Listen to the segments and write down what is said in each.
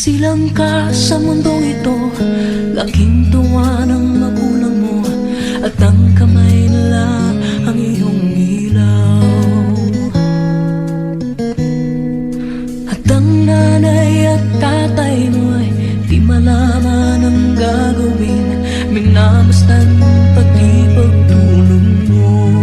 Silang ka sa mundong ito, laking tuwa ng magulang mo, at ang kamay nila ang iyong ilaw. At ang nanay at tatay mo ay di malaman ang gagawin, minamasdan pati pagtulog mo.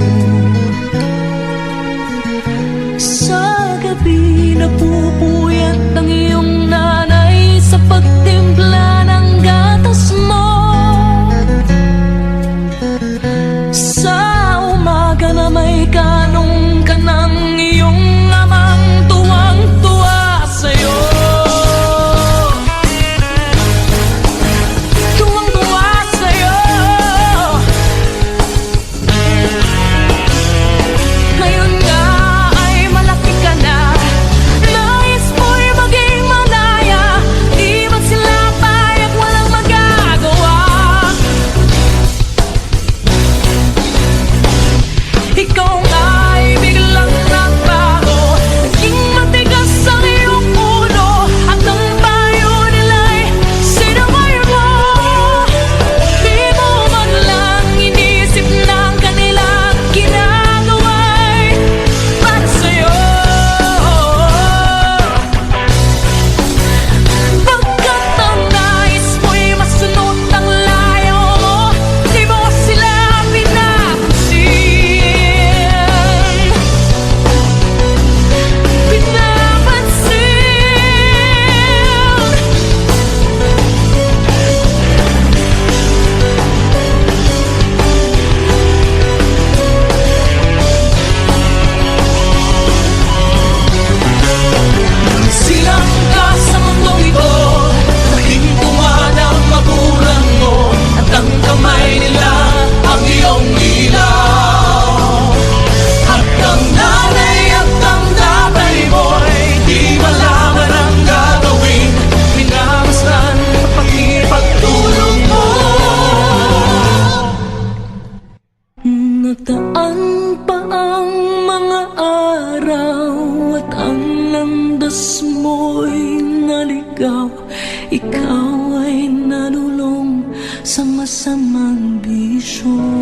Sa gabi napupuyat ang iyong nanay sa pagtimpla ng gatas mo. Sa umaga na may kanong ka ng iyong amang tuwang-tuwa sa'yo. Tuwang-tuwa sa'yo. Ngayon nga ay malaki ka na, nais mo'y maging malaya, di ba't sila payag walang magagawa? Ikaw nga'y biglang nagbago, naging matigas ang iyong ulo, at ang payo nila'y sinaway mo. Di mo man lang inisip ng kanilang ginagawa'y para sa'yo. Pagkat ang nais mo'y masunod ang layaw mo, di mo sila pinapansin. Silang ka sa mundong ito, laking tuwa ng magulang mo, at ang kamay nila ang iyong ilaw. At ang nanay at ang tatay mo'y di malaman ang gagawin, minamasdan pati pagtulog mo. Nataan pa ang mga araw at ang landas mo'y naligaw, ikaw ay nalulong sa masamang bisyo.